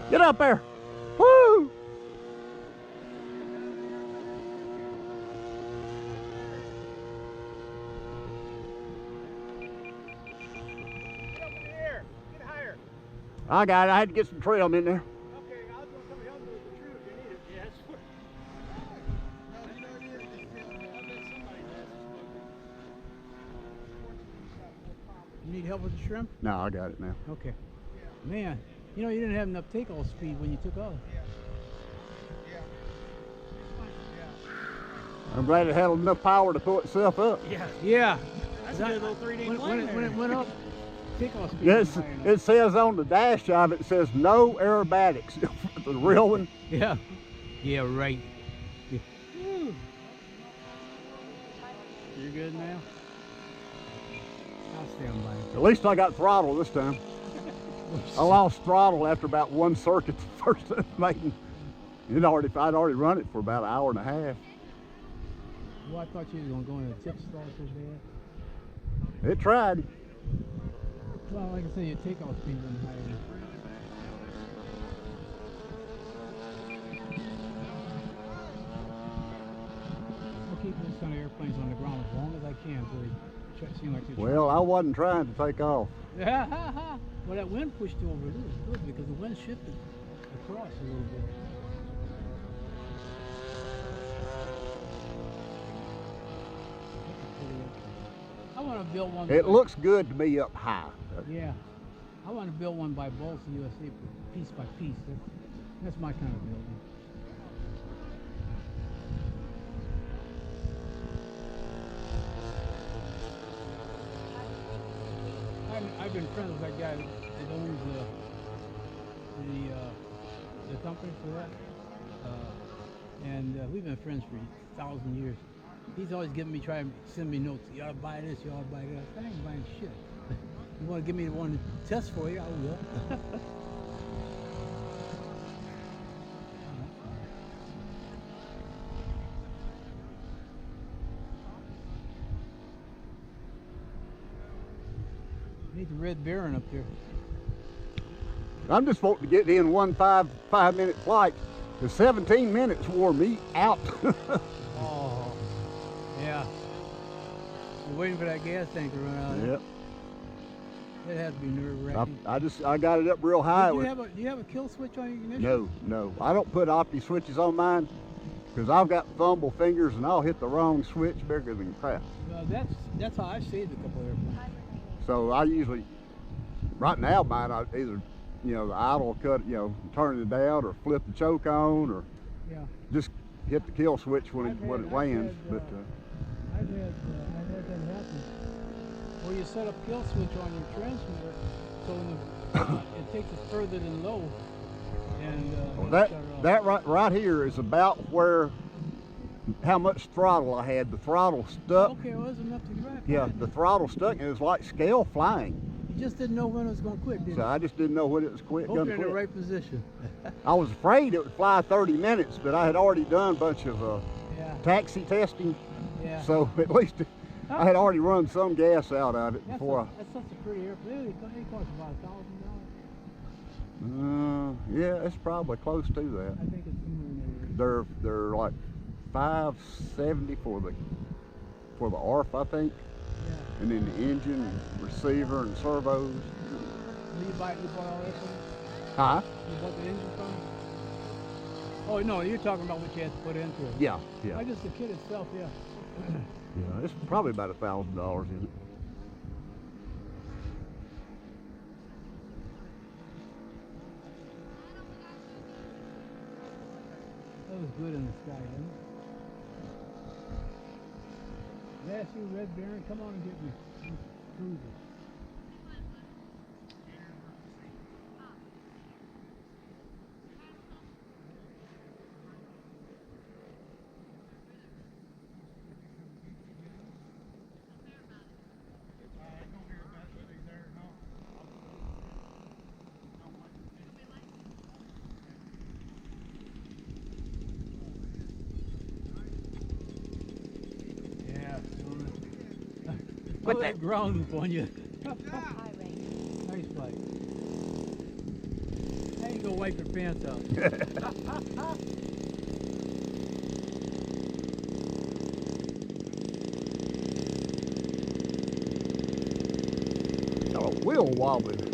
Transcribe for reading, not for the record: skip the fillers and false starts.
Get up there. Woo! Get up in the air. Get higher. I got it. I had to get some trim in there. Okay, I was going to come help you with the tree if you need it. Yes. You need help with the shrimp? No, I got it now. Okay. Man, you know you didn't have enough takeoff speed when you took off. I'm glad it had enough power to pull itself up. Yeah. That's a good little 3D when it went up, takeoff speed. Yes, it says on the dash of it, it says no aerobatics. The real one. Yeah. Yeah, right. Yeah. You're good now? I'll stand by. At least I got throttle this time. I lost throttle after about one circuit the first maiden. I'd already run it for about an hour and a half. Well, I thought you were going to go in a tip stall so bad. It tried. Well, like I said, your takeoff speed wasn't high enough. I'll keep this kind of airplanes on the ground as long as I can until they seem like they're Well, I wasn't trying to take off. Well, that wind pushed you over. It was good because the wind shifted across a little bit. I want to build one. It looks good to me up high. Yeah. I want to build one by Bolts USA, piece by piece. That's my kind of building. I've been friends with that guy that owns the company for that, and we've been friends for 1,000 years. He's always giving me, trying to send me notes. You ought to buy this, you ought to buy that. I ain't buying shit. You want to give me the one to test for you, I will. Need the Red Baron up there. I'm just wanting to get in one five-minute flight. The 17 minutes wore me out. Oh, yeah. You're waiting for that gas tank to run out. Yep. It had to be nerve-wracking. I got it up real high. Do you have a kill switch on your ignition? No. I don't put opti switches on mine because I've got fumble fingers and I'll hit the wrong switch bigger than crap. Well, that's how I saved a couple airplanes. So I usually, right now, mine I either, the idle cut, turn it down or flip the choke on or just hit the kill switch when it lands. I've had that happen. Well, you set a kill switch on your transmitter, so when it takes it further than low, and that right here is about where how much throttle I had. The throttle stuck. Okay, well, that's enough to drive. Yeah, the throttle stuck, and it was like scale flying. You just didn't know when it was going to quit, did you? So I just didn't know when it was Hope you're in the right position. I was afraid it would fly 30 minutes, but I had already done a bunch of taxi testing. Yeah. So at least I had already run some gas out of it before. That's such a pretty airplane. It costs about $1,000. Yeah, it's probably close to that. I think it's somewhere in there. They're like $570 for the ARF, I think. Yeah. And then the engine, and receiver, and servos. You bought all that from? Huh? You bought the engine from? Oh no, you're talking about what you had to put into it. Yeah. I just the kit itself, yeah. Yeah, it's probably about $1,000 in it. feels good in the sky, doesn't it? That's you, Red Baron. Come on and get me. I'm cruising. Put that ground upon you. Nice fight. Now you go wipe your pants out. Got a wheel wobbling.